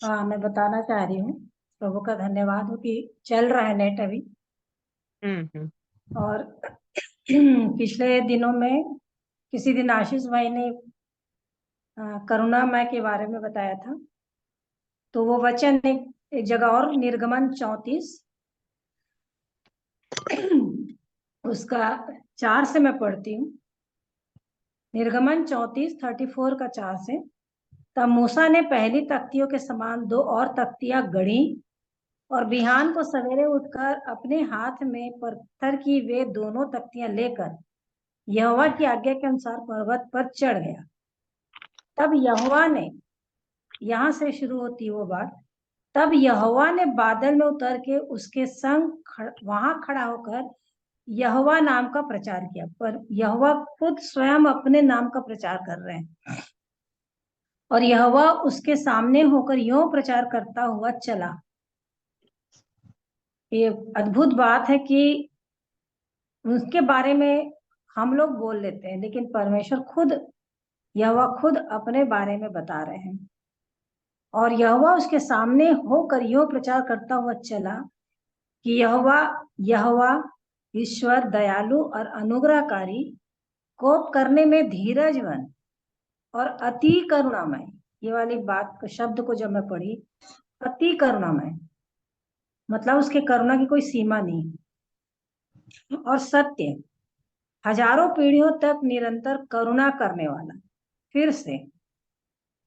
हाँ, मैं बताना चाह रही हूँ। प्रभु का धन्यवाद हो कि चल रहा है नेट अभी। हम्म। और पिछले दिनों में किसी दिन आशीष भाई ने करुणामय के बारे में बताया था। तो वो वचन एक जगह और निर्गमन 34 उसका 4 से मैं पढ़ती हूँ। निर्गमन 34:34 का 4 से। तब मूसा ने पहली तख्तियों के समान दो और तख्तियां गढ़ी, और बिहान को सवेरे उठकर अपने हाथ में पत्थर की वे दोनों तख्तियां लेकर यहोवा की आज्ञा के अनुसार पर्वत पर चढ़ गया। तब यहोवा ने, यहां से शुरू होती वो बात, तब यहोवा ने बादल में उतर के उसके संग वहां खड़ा होकर यहोवा नाम का प्रचार किया। पर यहोवा खुद स्वयं अपने नाम का प्रचार कर रहे हैं, और यहोवा उसके सामने होकर यूं प्रचार करता हुआ चला। ये अद्भुत बात है कि उसके बारे में हम लोग बोल लेते हैं, लेकिन परमेश्वर खुद, यहोवा खुद अपने बारे में बता रहे हैं। और यहोवा उसके सामने होकर यूं प्रचार करता हुआ चला कि यहोवा, यहोवा ईश्वर दयालु और अनुग्रहकारी, कोप करने में धीरजवन और अति करुणामय। ये वाली बात शब्द को जब मैं पढ़ी, अति करुणामय मतलब उसके करुणा की कोई सीमा नहीं। और सत्य, हजारों पीढ़ियों तक निरंतर करुणा करने वाला। फिर से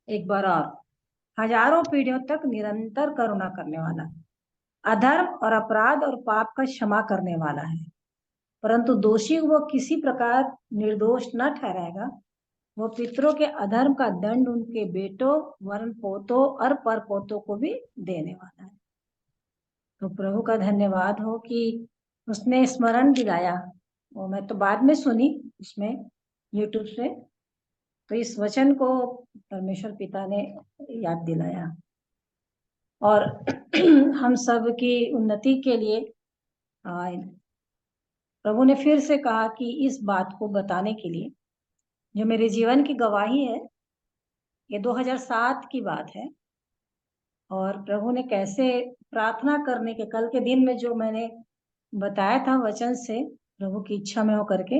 एक बार और, हजारों पीढ़ियों तक निरंतर करुणा करने वाला, अधर्म और अपराध और पाप का क्षमा करने वाला है, परंतु दोषी वो किसी प्रकार निर्दोष न ठहराएगा। वो पितरों के अधर्म का दंड उनके बेटों वरन पोतों और परपोतों को भी देने वाला है। तो प्रभु का धन्यवाद हो कि उसने स्मरण दिलाया। वो मैं तो बाद में सुनी उसमें, यूट्यूब से। तो इस वचन को परमेश्वर पिता ने याद दिलाया, और हम सब की उन्नति के लिए प्रभु ने फिर से कहा कि इस बात को बताने के लिए, जो मेरे जीवन की गवाही है, ये 2007 की बात है। और प्रभु ने कैसे प्रार्थना करने के, कल के दिन में जो मैंने बताया था वचन से, प्रभु की इच्छा में होकर के,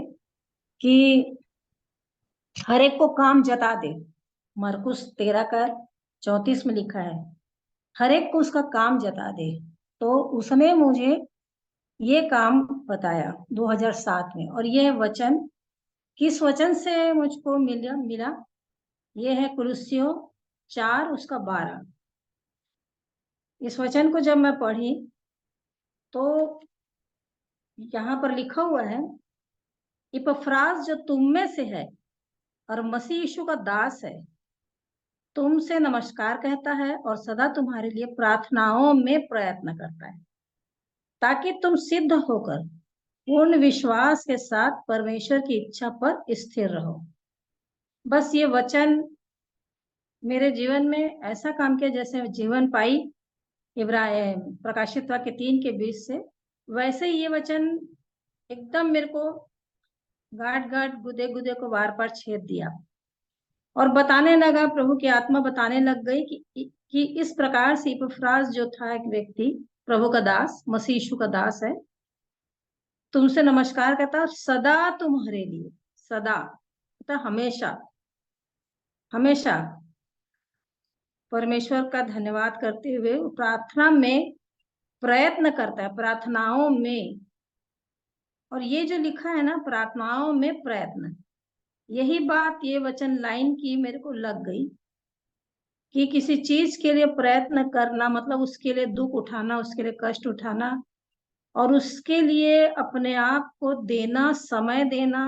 कि हर एक को काम जता दे। मरकुस 13:34 में लिखा है, हर एक को उसका काम जता दे। तो उसने मुझे ये काम बताया 2007 में। और ये वचन किस वचन से मुझको मिला, ये है कुलुस्सियों 4 उसका 12। इस वचन को जब मैं पढ़ी तो यहाँ पर लिखा हुआ है, इपफ्रास जो तुम में से है और मसीह यीशु का दास है, तुमसे नमस्कार कहता है और सदा तुम्हारे लिए प्रार्थनाओं में प्रयत्न करता है, ताकि तुम सिद्ध होकर पूर्ण विश्वास के साथ परमेश्वर की इच्छा पर स्थिर रहो। बस ये वचन मेरे जीवन में ऐसा काम किया जैसे जीवन पाई इब्राहिम प्रकाशित वाक्य 3:20 से, वैसे ही ये वचन एकदम मेरे को गांठ गांठ गुदे गुदे को बार बार छेद दिया। और बताने लगा, प्रभु की आत्मा बताने लग गई कि इस प्रकार से इपफ्रास जो था एक व्यक्ति, प्रभु का दास, मसीह यीशु का दास है, तुमसे नमस्कार कहता, सदा तुम्हारे लिए, सदा मतलब हमेशा, हमेशा परमेश्वर का धन्यवाद करते हुए प्रार्थना में प्रयत्न करता है, प्रार्थनाओं में। और ये जो लिखा है ना, प्रार्थनाओं में प्रयत्न, यही बात, ये वचन लाइन की मेरे को लग गई कि किसी चीज के लिए प्रयत्न करना मतलब उसके लिए दुख उठाना, उसके लिए कष्ट उठाना, और उसके लिए अपने आप को देना, समय देना,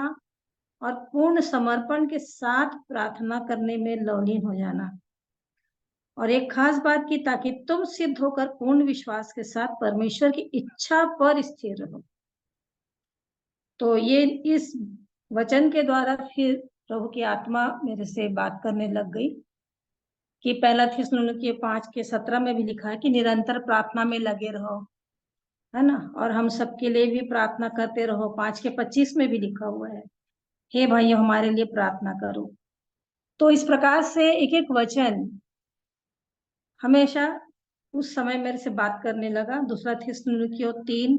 और पूर्ण समर्पण के साथ प्रार्थना करने में लवलीन हो जाना। और एक खास बात की, ताकि तुम सिद्ध होकर पूर्ण विश्वास के साथ परमेश्वर की इच्छा पर स्थिर रहो। तो ये इस वचन के द्वारा फिर प्रभु की आत्मा मेरे से बात करने लग गई कि पहला थिस्सलुनीके 5:17 में भी लिखा है कि निरंतर प्रार्थना में लगे रहो, है ना। और हम सबके लिए भी प्रार्थना करते रहो, 5:25 में भी लिखा हुआ है, हे भाइयों हमारे लिए प्रार्थना करो। तो इस प्रकार से एक एक वचन हमेशा उस समय मेरे से बात करने लगा। दूसरा थिस्सलुनीकियों 3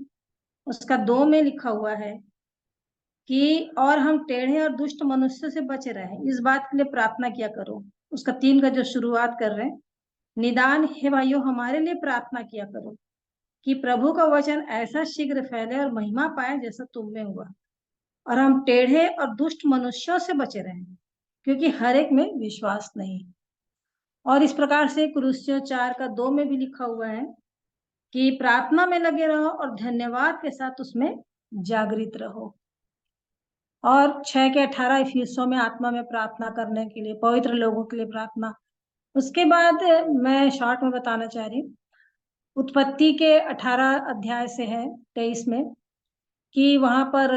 उसका 2 में लिखा हुआ है कि और हम टेढ़े और दुष्ट मनुष्य से बचे रहें, इस बात के लिए प्रार्थना किया करो। उसका 3 का जो शुरुआत कर रहे हैं, निदान हे भाइयों हमारे लिए प्रार्थना किया करो कि प्रभु का वचन ऐसा शीघ्र फैले और महिमा पाए जैसा तुम में हुआ, और हम टेढ़े और दुष्ट मनुष्यों से बचे रहें, क्योंकि हर एक में विश्वास नहीं। और इस प्रकार से कुरिन्थियों 4 का 2 में भी लिखा हुआ है कि प्रार्थना में लगे रहो और धन्यवाद के साथ उसमें जागृत रहो। और 6 के 18 इफिसियों में आत्मा में प्रार्थना करने के लिए, पवित्र लोगों के लिए प्रार्थना। उसके बाद मैं शॉर्ट में बताना चाह रही हूँ, उत्पत्ति के 18 अध्याय से है 23 में, कि वहां पर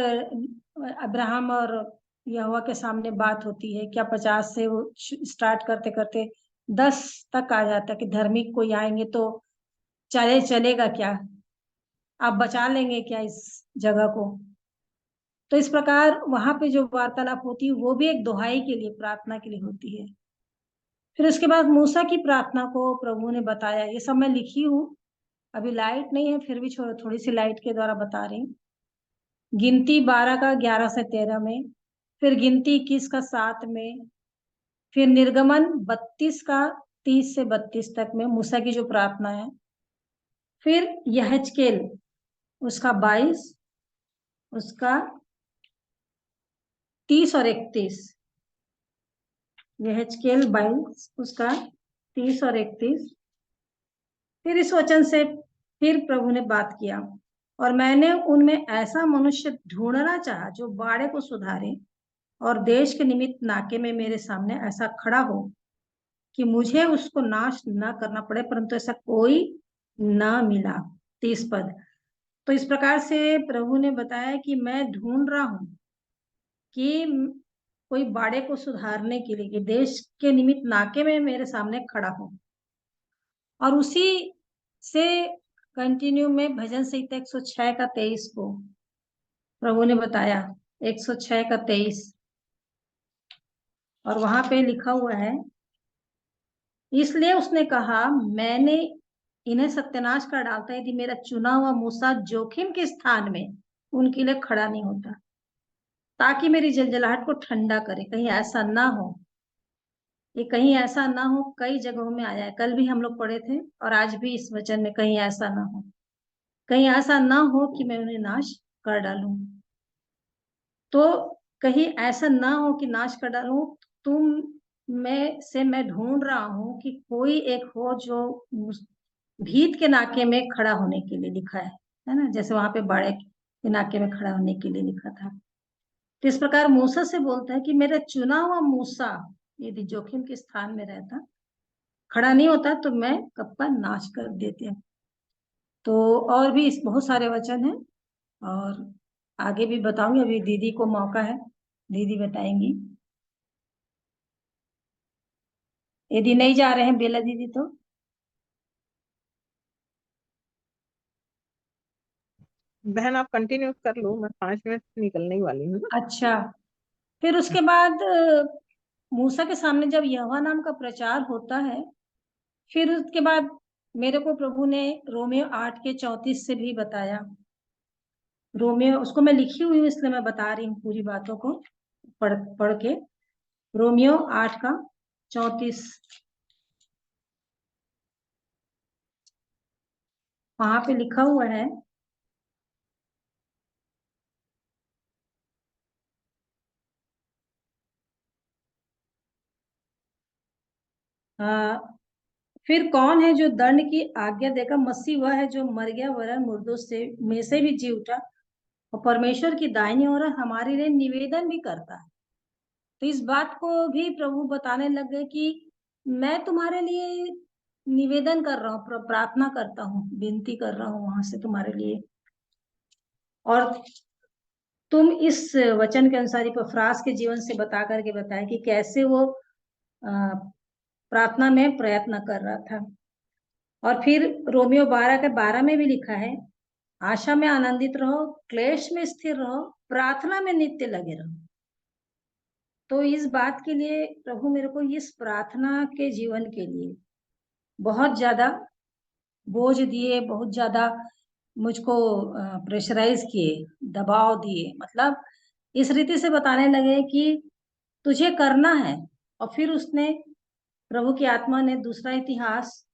अब्राहम और यहोवा के सामने बात होती है। क्या 50 से वो स्टार्ट करते करते 10 तक आ जाता है कि धार्मिक कोई आएंगे तो चलेगा क्या, आप बचा लेंगे क्या इस जगह को। तो इस प्रकार वहां पे जो वार्तालाप होती है वो भी एक दुहाई के लिए, प्रार्थना के लिए होती है। फिर उसके बाद मूसा की प्रार्थना को प्रभु ने बताया। ये सब मैं लिखी हूँ, अभी लाइट नहीं है फिर भी थोड़ी सी लाइट के द्वारा बता रही हूँ। गिनती 12 का 11 से 13 में, फिर गिनती 21 का 7 में, फिर निर्गमन 32 का 30 से 32 तक में मूसा की जो प्रार्थना है। फिर यहेजकेल उसका 22, उसका 30 और 31, यहेजकेल 22 उसका 30 और 31। फिर इस वचन से फिर प्रभु ने बात किया, और मैंने उनमें ऐसा मनुष्य ढूंढना चाहा जो बाड़े को सुधारे और देश के निमित्त नाके में मेरे सामने ऐसा खड़ा हो कि मुझे उसको नाश न करना पड़े, परंतु ऐसा कोई न मिला। 30 पद। तो इस प्रकार से प्रभु ने बताया कि मैं ढूंढ रहा हूं कि कोई बाड़े को सुधारने के लिए, कि देश के निमित्त नाके में मेरे सामने खड़ा हो। और उसी से कंटिन्यू में भजन संहिता 106 का 23 को प्रभु ने बताया। 106 का 23, और वहां पे लिखा हुआ है, इसलिए उसने कहा मैंने इन्हें सत्यानाश कर डालता यदि मेरा चुना हुआ मूसा जोखिम के स्थान में उनके लिए खड़ा नहीं होता, ताकि मेरी जलजलाहट को ठंडा करे। कहीं ऐसा ना हो, ये कहीं ऐसा ना हो, कई जगहों में आया है, कल भी हम लोग पढ़े थे और आज भी इस वचन में, कहीं ऐसा ना हो, कहीं ऐसा ना हो कि मैं उन्हें नाश कर डालूं। तो कहीं ऐसा ना हो कि नाश कर डालूं, तुम में से मैं ढूंढ रहा हूं कि कोई एक हो जो भीत के नाके में खड़ा होने के लिए लिखा है ना, जैसे वहां पे बाड़े के नाके में खड़ा होने के लिए लिखा था। तो इस प्रकार मूसा से बोलता है कि मेरा चुना हुआ मूसा यदि जोखिम के स्थान में रहता, खड़ा नहीं होता, तो मैं कब का नाश कर देते। तो और भी इस बहुत सारे वचन हैं, और आगे भी बताऊंगी। अभी दीदी को मौका है, दीदी बताएंगी। यदि नहीं जा रहे हैं बेला दीदी तो। बहन आप कंटिन्यू कर लो, मैं 5 मिनट निकलने ही वाली हूँ। अच्छा, फिर उसके बाद मूसा के सामने जब यहोवा नाम का प्रचार होता है, फिर उसके बाद मेरे को प्रभु ने रोमियो 8 के 34 से भी बताया। रोमियो उसको मैं लिखी हुई हूँ इसलिए मैं बता रही हूँ पूरी बातों को पढ़ पढ़ के। रोमियो 8 का 34, वहां पे लिखा हुआ है, आ, फिर कौन है जो दंड की आज्ञा देगा? मसीह वह है जो मर गया, वरन मुर्दों से में से भी जी उठा, और परमेश्वर की दाहिनी ओर हमारे लिए निवेदन भी करता है। तो इस बात को भी प्रभु बताने लग गए कि मैं तुम्हारे लिए निवेदन कर रहा हूँ, प्रार्थना करता हूँ, विनती कर रहा हूँ वहां से तुम्हारे लिए। और तुम इस वचन के अनुसार इपफ्रास के जीवन से बता करके बताए कि कैसे वो प्रार्थना में प्रयत्न कर रहा था। और फिर रोमियो 12 के 12 में भी लिखा है, आशा में आनंदित रहो, क्लेश में स्थिर रहो, प्रार्थना में नित्य लगे रहो। तो इस बात के लिए प्रभु मेरे को इस प्रार्थना के जीवन के लिए बहुत ज्यादा बोझ दिए, बहुत ज्यादा मुझको प्रेशराइज किए, दबाव दिए, मतलब इस रीति से बताने लगे कि तुझे करना है। और फिर उसने, प्रभु की आत्मा ने दूसरा इतिहास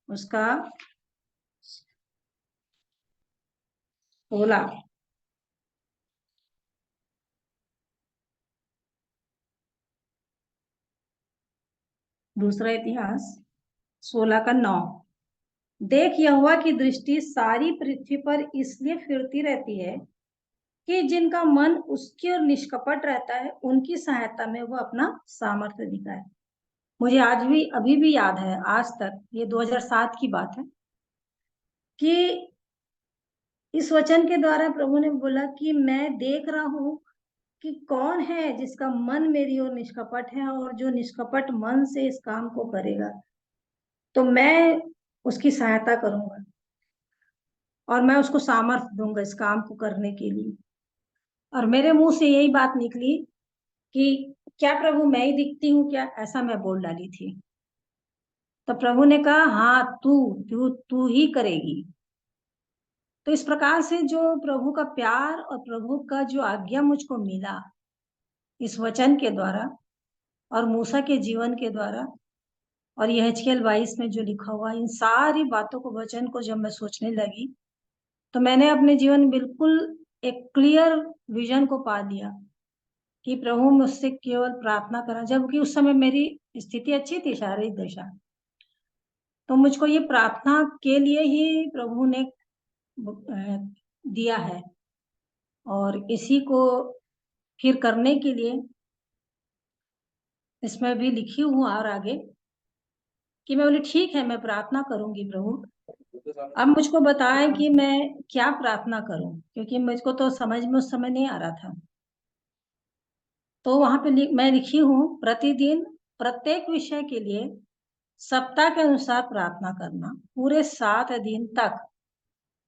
उसका बोला। दूसरा इतिहास 16 का 9। देख, यहोवा की दृष्टि सारी पृथ्वी पर इसलिए फिरती रहती है कि जिनका मन उसकी ओर निष्कपट रहता है, उनकी सहायता में वो अपना सामर्थ्य दिखाए। मुझे आज भी, अभी भी याद है, आज तक, ये 2007 की बात है, कि इस वचन के द्वारा प्रभु ने बोला कि मैं देख रहा हूं कि कौन है जिसका मन मेरी ओर निष्कपट है, और जो निष्कपट मन से इस काम को करेगा तो मैं उसकी सहायता करूंगा और मैं उसको सामर्थ्य दूंगा इस काम को करने के लिए। और मेरे मुंह से यही बात निकली कि क्या प्रभु मैं ही दिखती हूँ क्या, ऐसा मैं बोल डाली थी। तो प्रभु ने कहा हाँ, तू तू तू ही करेगी। तो इस प्रकार से जो प्रभु का प्यार और प्रभु का जो आज्ञा मुझको मिला इस वचन के द्वारा और मूसा के जीवन के द्वारा और यहेजकेल 22 में जो लिखा हुआ, इन सारी बातों को, वचन को जब मैं सोचने लगी तो मैंने अपने जीवन में बिल्कुल एक क्लियर विजन को पा लिया कि प्रभु मुझसे केवल प्रार्थना करा, जबकि उस समय मेरी स्थिति अच्छी थी, शारीरिक दशा। तो मुझको ये प्रार्थना के लिए ही प्रभु ने दिया है, और इसी को फिर करने के लिए इसमें भी लिखी हूँ और आगे कि मैं बोली ठीक है, मैं प्रार्थना करूंगी प्रभु। अब मुझको बताएं कि मैं क्या प्रार्थना करूं, क्योंकि मुझको तो समझ में उस समय नहीं आ रहा था। तो वहां पे मैं लिखी हूँ, प्रतिदिन प्रत्येक विषय के लिए सप्ताह के अनुसार प्रार्थना करना, पूरे 7 दिन तक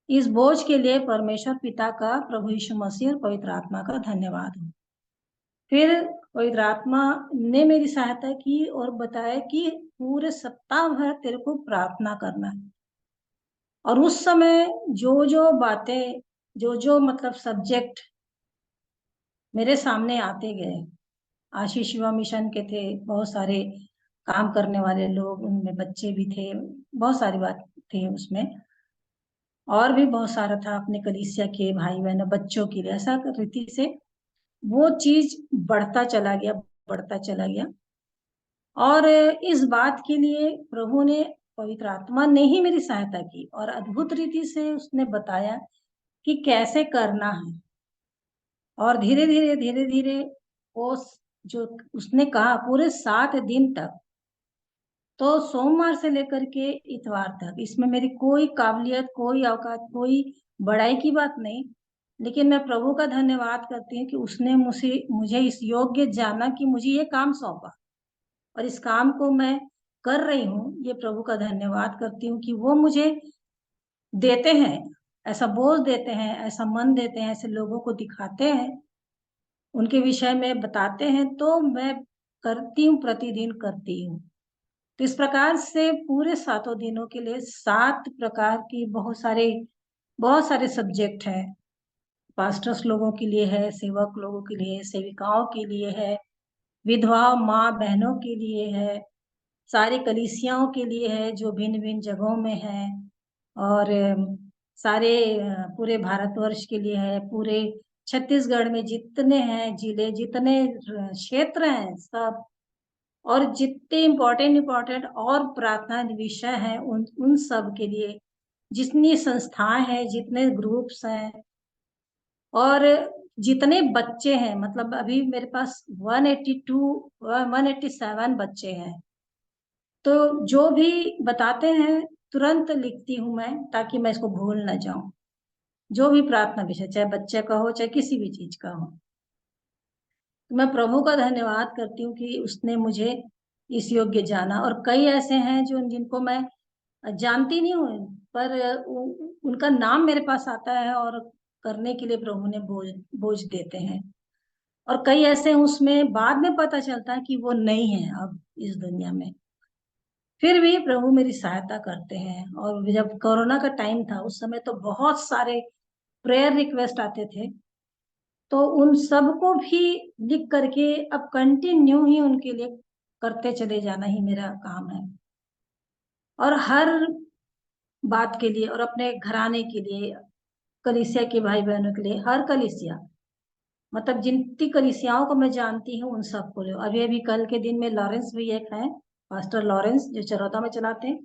इस बोझ के लिए परमेश्वर पिता का, प्रभु यीशु मसीह और पवित्र आत्मा का धन्यवाद हो। फिर पवित्र आत्मा ने मेरी सहायता की और बताया कि पूरे सप्ताह भर तेरे को प्रार्थना करना है। और उस समय जो जो बातें, जो जो मतलब सब्जेक्ट मेरे सामने आते गए, आशीष युवा मिशन के थे बहुत सारे काम करने वाले लोग, उनमें बच्चे भी थे, बहुत सारी बात थी उसमें, और भी बहुत सारा था अपने कलीसिया के भाई बहनों बच्चों के लिए। ऐसा रीति से वो चीज बढ़ता चला गया, बढ़ता चला गया। और इस बात के लिए प्रभु ने, पवित्र आत्मा ने ही मेरी सहायता की और अद्भुत रीति से उसने बताया कि कैसे करना है। और धीरे धीरे धीरे धीरे वो जो उसने कहा पूरे 7 दिन तक, तो सोमवार से लेकर के इतवार तक, इसमें मेरी कोई काबिलियत, कोई औकात, कोई बड़ाई की बात नहीं, लेकिन मैं प्रभु का धन्यवाद करती हूँ कि उसने मुझे इस योग्य जाना कि मुझे ये काम सौंपा और इस काम को मैं कर रही हूँ। ये प्रभु का धन्यवाद करती हूँ कि वो मुझे देते हैं, ऐसा बोझ देते हैं, ऐसा मन देते हैं, ऐसे लोगों को दिखाते हैं, उनके विषय में बताते हैं, तो मैं करती हूँ, प्रतिदिन करती हूँ। तो इस प्रकार से पूरे 7 दिनों के लिए 7 प्रकार की बहुत सारे सब्जेक्ट हैं। पास्टर्स लोगों के लिए है, सेवक लोगों के लिए, सेविकाओं के लिए है, विधवा माँ बहनों के लिए है, सारी कलीसियाओं के लिए है जो भिन्न भिन्न जगहों में है, और सारे पूरे भारतवर्ष के लिए है, पूरे छत्तीसगढ़ में जितने हैं जिले, जितने क्षेत्र हैं सब, और जितने इम्पोर्टेंट इम्पोर्टेंट और प्रार्थना विषय हैं उन उन सब के लिए, जितनी संस्थाएं हैं, जितने ग्रुप्स हैं, और जितने बच्चे हैं, मतलब अभी मेरे पास 187 बच्चे हैं। तो जो भी बताते हैं तुरंत लिखती हूँ मैं, ताकि मैं इसको भूल ना जाऊं। जो भी प्रार्थना विषय, चाहे बच्चे का हो चाहे किसी भी चीज का हो, तो मैं प्रभु का धन्यवाद करती हूँ कि उसने मुझे इस योग्य जाना। और कई ऐसे हैं जो जिनको मैं जानती नहीं हूँ, पर उनका नाम मेरे पास आता है और करने के लिए प्रभु ने बोझ बोझ देते हैं। और कई ऐसे हैं उसमें बाद में पता चलता है कि वो नहीं है अब इस दुनिया में। फिर भी प्रभु मेरी सहायता करते हैं। और जब कोरोना का टाइम था उस समय तो बहुत सारे प्रेयर रिक्वेस्ट आते थे, तो उन सबको भी लिख करके अब कंटिन्यू ही उनके लिए करते चले जाना ही मेरा काम है। और हर बात के लिए और अपने घराने के लिए, कलीसिया के भाई बहनों के लिए, हर कलीसिया, मतलब जितनी कलीसियाओं को मैं जानती हूँ उन सबको लो। अभी अभी कल के दिन में लॉरेंस भी एक है, पास्टर लॉरेंस जो चरौदा में चलाते हैं,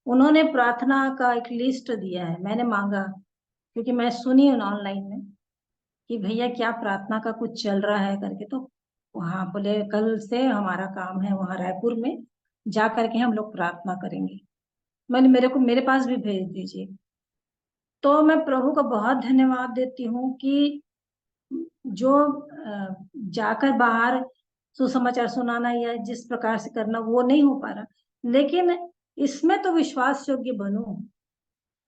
उन्होंने प्रार्थना का एक लिस्ट दिया है। मैंने मांगा क्योंकि मैं सुनी हूँ ऑनलाइन में कि भैया क्या प्रार्थना का कुछ चल रहा है करके, तो वहाँ बोले कल से हमारा काम है वहाँ रायपुर में जा करके हम लोग प्रार्थना करेंगे। मैंने मेरे को मेरे पास भी भेज दीजिए। तो मैं प्रभु का बहुत धन्यवाद देती हूँ कि जो जाकर बाहर सुसमाचार सुनाना या जिस प्रकार से करना वो नहीं हो पा रहा, लेकिन इसमें तो विश्वास योग्य बनूं,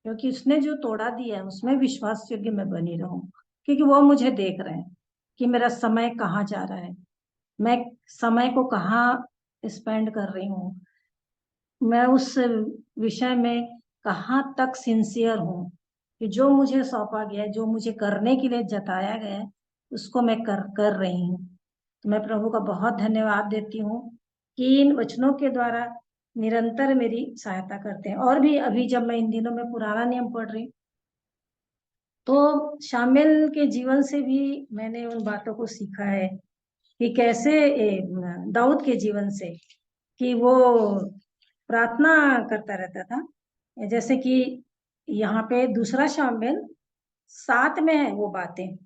क्योंकि उसने जो तोड़ा दिया है उसमें विश्वास योग्य मैं बनी रहूं। क्योंकि वो मुझे देख रहे हैं कि मेरा समय कहाँ जा रहा है, मैं समय को कहाँ स्पेंड कर रही हूँ, मैं उस विषय में कहाँ तक सिंसियर हूँ कि जो मुझे सौंपा गया है, जो मुझे करने के लिए जताया गया है, उसको मैं कर रही हूँ। तो मैं प्रभु का बहुत धन्यवाद देती हूँ कि इन वचनों के द्वारा निरंतर मेरी सहायता करते हैं। और भी अभी जब मैं इन दिनों में पुराना नियम पढ़ रही हूँ, तो शामिल के जीवन से भी मैंने उन बातों को सीखा है कि कैसे दाऊद के जीवन से कि वो प्रार्थना करता रहता था। जैसे कि यहाँ पे दूसरा शामिल 7 में है वो बातें,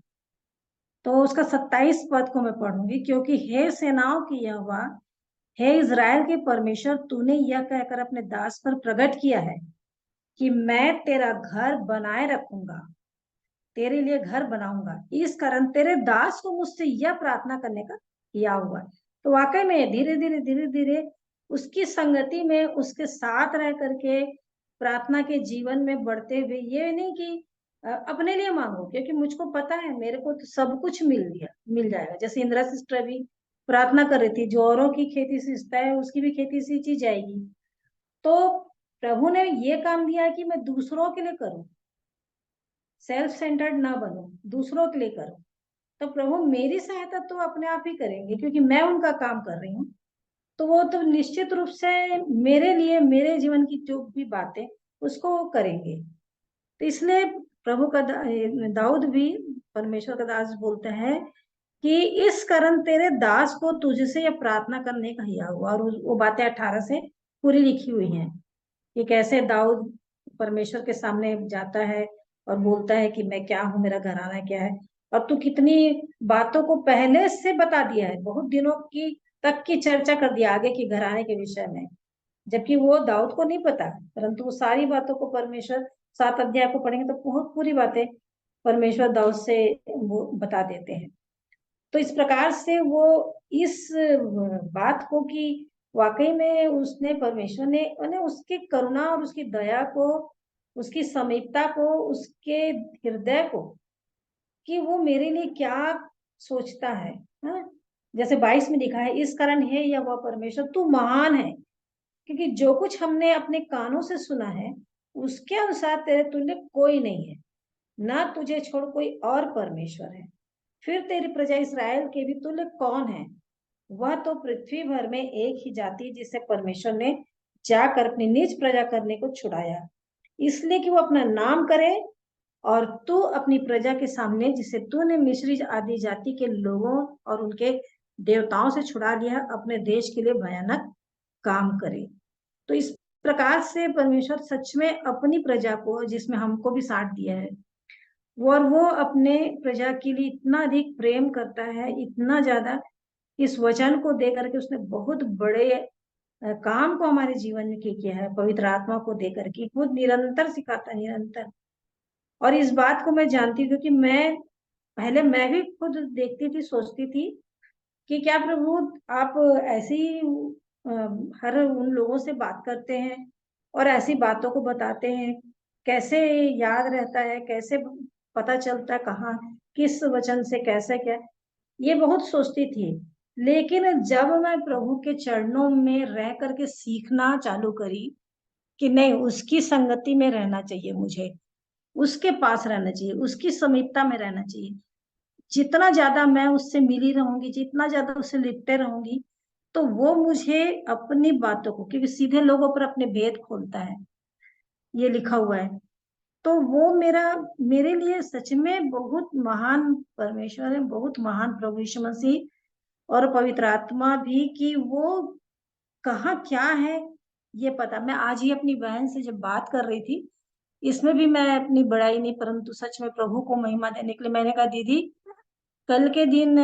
तो उसका 27 पद को मैं पढ़ूंगी। क्योंकि हे सेनाओं की यहोवा, हे इज़राइल के परमेश्वर, तूने यह कहकर अपने दास पर प्रकट किया है कि मैं तेरा घर बनाए रखूंगा, तेरे लिए घर बनाऊंगा। इस कारण तेरे दास को मुझसे यह प्रार्थना करने का किया हुआ है। तो वाकई में धीरे धीरे उसकी संगति में उसके साथ रह करके प्रार्थना के जीवन में बढ़ते हुए, ये नहीं कि अपने लिए मांगो, क्योंकि मुझको पता है मेरे को तो सब कुछ मिल जाएगा। जैसे इंदिरा सिस्टर अभी प्रार्थना कर रही थी, जो औरों की खेती सींचता है उसकी भी खेती सींची जाएगी। तो प्रभु ने ये काम दिया है कि मैं दूसरों के लिए करूं, सेल्फ सेंटर्ड ना बनो, दूसरों के लिए करो। तो प्रभु मेरी सहायता तो अपने आप ही करेंगे, क्योंकि मैं उनका काम कर रही हूँ। तो वो तो निश्चित रूप से मेरे लिए, मेरे जीवन की जो भी बातें उसको वो करेंगे। तो इसलिए प्रभु का दाऊद भी, परमेश्वर का दास बोलते हैं कि इस कारण तेरे दास को तुझसे यह प्रार्थना करने का हिया हुआ। और वो बातें 18 से पूरी लिखी हुई हैं कि कैसे दाऊद परमेश्वर के सामने जाता है और बोलता है कि मैं क्या हूँ, मेरा घराना क्या है। और तू कितनी बातों को पहले से बता दिया है, बहुत दिनों की तक की चर्चा कर दिया आगे की घराने के विषय में, जबकि वो दाऊद को नहीं पता। परंतु वो सारी बातों को परमेश्वर, 7 अध्याय को पढ़ेंगे तो बहुत पूरी बातें परमेश्वर दाऊद से वो बता देते हैं। तो इस प्रकार से वो इस बात को कि वाकई में उसने, परमेश्वर ने उसकी करुणा और उसकी दया को, उसकी समीपता को, उसके हृदय को, कि वो मेरे लिए क्या सोचता है। हाँ, जैसे 22 में लिखा है, इस कारण है या वह परमेश्वर तू महान है, क्योंकि जो कुछ हमने अपने कानों से सुना है उसके अनुसार तेरे तुल्य कोई नहीं है, ना तुझे छोड़ कोई और परमेश्वर है। फिर तेरी प्रजा इसराइल के भी तुल्य कौन है? वह तो पृथ्वी भर में एक ही जाति जिसे परमेश्वर ने जाकर अपनी निज प्रजा करने को छुड़ाया, इसलिए कि वो अपना नाम करे। और तू अपनी प्रजा के सामने, जिसे तूने मिस्री आदि जाति के लोगों और उनके देवताओं से छुड़ा लिया, अपने देश के लिए भयानक काम करे। तो इस प्रकार से परमेश्वर सच में अपनी प्रजा को, जिसमें हमको भी साथ दिया है, और वो अपने प्रजा के लिए इतना अधिक प्रेम करता है, इतना ज्यादा, इस वचन को दे करके उसने बहुत बड़े काम को हमारे जीवन में किया है, पवित्र आत्मा को दे करके वो निरंतर सिखाता है, निरंतर। और इस बात को मैं जानती हूँ क्योंकि पहले मैं भी खुद देखती थी, सोचती थी कि क्या प्रभु आप ऐसे ही हर उन लोगों से बात करते हैं और ऐसी बातों को बताते हैं, कैसे याद रहता है, कैसे पता चलता है कहाँ किस वचन से कैसे क्या, ये बहुत सोचती थी। लेकिन जब मैं प्रभु के चरणों में रह करके सीखना चालू करी कि नहीं, उसकी संगति में रहना चाहिए, मुझे उसके पास रहना चाहिए, उसकी समीपता में रहना चाहिए, जितना ज्यादा मैं उससे मिली रहूंगी, जितना ज्यादा उससे लिपटे रहूंगी, तो वो मुझे अपनी बातों को, क्योंकि सीधे लोगों पर अपने भेद खोलता है, ये लिखा हुआ है। तो वो मेरे लिए सच में बहुत महान परमेश्वर है, बहुत महान प्रभु यीशु मसीह और पवित्र आत्मा भी, कि वो कहाँ क्या है ये पता। मैं आज ही अपनी बहन से जब बात कर रही थी, इसमें भी मैं अपनी बड़ाई नहीं, परंतु सच में प्रभु को महिमा देने के लिए मैंने कहा, दीदी कल के दिन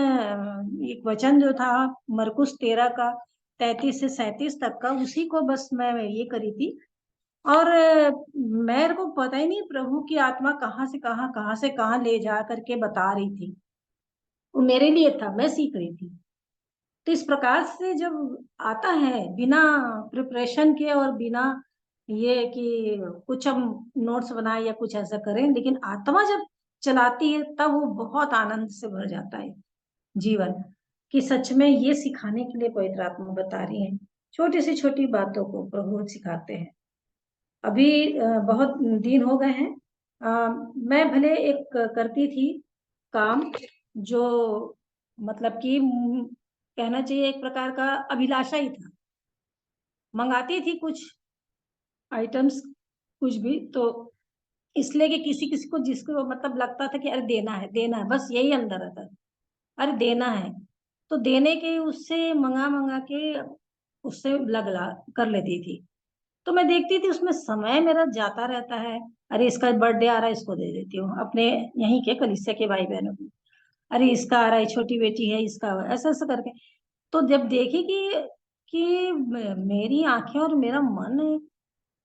एक वचन जो था मरकुस 13 का 33 से 37 तक का, उसी को बस मैं ये करी थी। और मेरे को पता ही नहीं प्रभु की आत्मा कहाँ से कहाँ ले जा करके बता रही थी। वो मेरे लिए था, मैं सीख रही थी। तो इस प्रकार से जब आता है बिना प्रिपरेशन के और बिना ये कि कुछ हम नोट्स बनाए या कुछ ऐसा करें, लेकिन आत्मा जब चलाती है तब वो बहुत आनंद से भर जाता है जीवन, कि सच में ये सिखाने के लिए पवित्र आत्मा बता रही है। छोटी सी छोटी बातों को प्रभु सिखाते हैं। अभी बहुत दिन हो गए हैं। मैं भले एक करती थी काम, जो मतलब कि कहना चाहिए एक प्रकार का अभिलाषा ही था। मंगाती थी कुछ आइटम्स, कुछ भी, तो इसलिए कि किसी किसी को, जिसको मतलब लगता था कि अरे देना है, बस यही अंदर रहता था, अरे देना है, तो देने के उससे मंगा मंगा के उससे लगला कर लेती थी। तो मैं देखती थी उसमें समय मेरा जाता रहता है। अरे इसका बर्थडे आ रहा है, इसको दे देती हूँ अपने यहीं के कलीसिया के भाई बहनों को। अरे इसका आ रहा है, छोटी बेटी है, इसका ऐसा ऐसा करके। तो जब देखी कि मेरी आंखें और मेरा मन,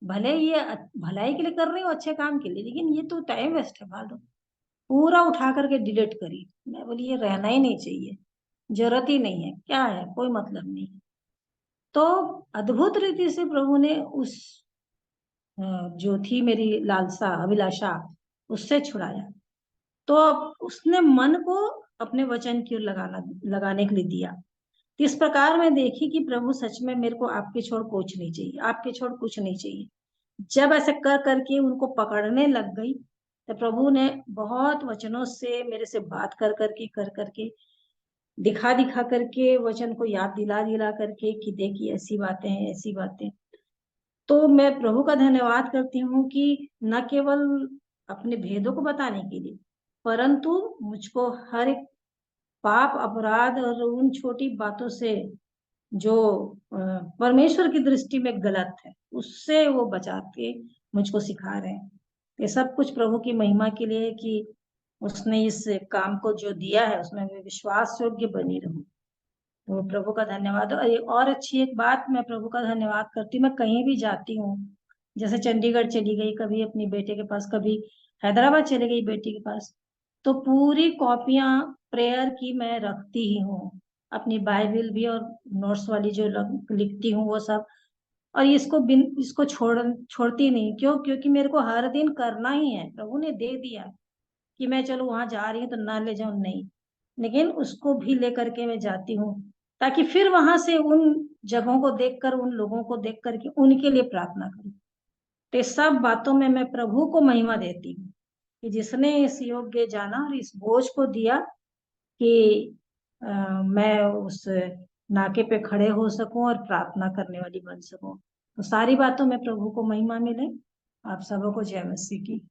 भले ये भलाई के लिए कर रही हूँ, अच्छे काम के लिए, लेकिन ये तो टाइम वेस्ट है फालतू, पूरा उठा करके डिलीट करी। मैं बोली ये रहना ही नहीं चाहिए, जरूरत ही नहीं है, क्या है, कोई मतलब नहीं। तो अद्भुत रीति से प्रभु ने उस जो थी मेरी लालसा अभिलाषा, उससे छुड़ाया। तो अब उसने मन को अपने वचन की ओर लगाने के लिए दिया। तो इस प्रकार मैं देखी कि प्रभु सच में मेरे को आपके छोड़ कुछ नहीं चाहिए, आपके छोड़ कुछ नहीं चाहिए। जब ऐसे कर करके उनको पकड़ने लग गई, तो प्रभु ने बहुत वचनों से मेरे से बात कर करके दिखा दिखा करके, वचन को याद दिला दिला करके कि देखिए ऐसी बातें हैं, ऐसी बातें। तो मैं प्रभु का धन्यवाद करती हूँ कि न केवल अपने भेदों को बताने के लिए, परंतु मुझको हर एक पाप अपराध और उन छोटी बातों से जो परमेश्वर की दृष्टि में गलत है, उससे वो बचा के मुझको सिखा रहे हैं। ये सब कुछ प्रभु की महिमा के लिए है कि उसने इस काम को जो दिया है उसमें मैं विश्वास योग्य बनी रहूं। तो प्रभु का धन्यवाद। और एक और अच्छी एक बात, मैं प्रभु का धन्यवाद करती हूँ, मैं कहीं भी जाती हूँ, जैसे चंडीगढ़ चली गई कभी अपनी बेटे के पास, कभी हैदराबाद चली गई बेटी के पास, तो पूरी कॉपियां प्रेयर की मैं रखती ही हूँ, अपनी बाइबल भी, और नोट्स वाली जो लिखती हूँ वो सब। और इसको छोड़ती नहीं। क्यों? क्योंकि मेरे को हर दिन करना ही है, प्रभु ने दे दिया कि मैं चलो वहां जा रही हूँ तो ना ले जाऊं, नहीं, लेकिन उसको भी लेकर के मैं जाती हूँ, ताकि फिर वहां से उन जगहों को देखकर, उन लोगों को देख करके उनके लिए प्रार्थना करूं। तो इस सब बातों में मैं प्रभु को महिमा देती हूँ कि जिसने इस योग्य जाना और इस बोझ को दिया कि मैं उस नाके पे खड़े हो सकूं और प्रार्थना करने वाली बन सकूं। तो सारी बातों में प्रभु को महिमा मिले। आप सबों को जय मसीह की।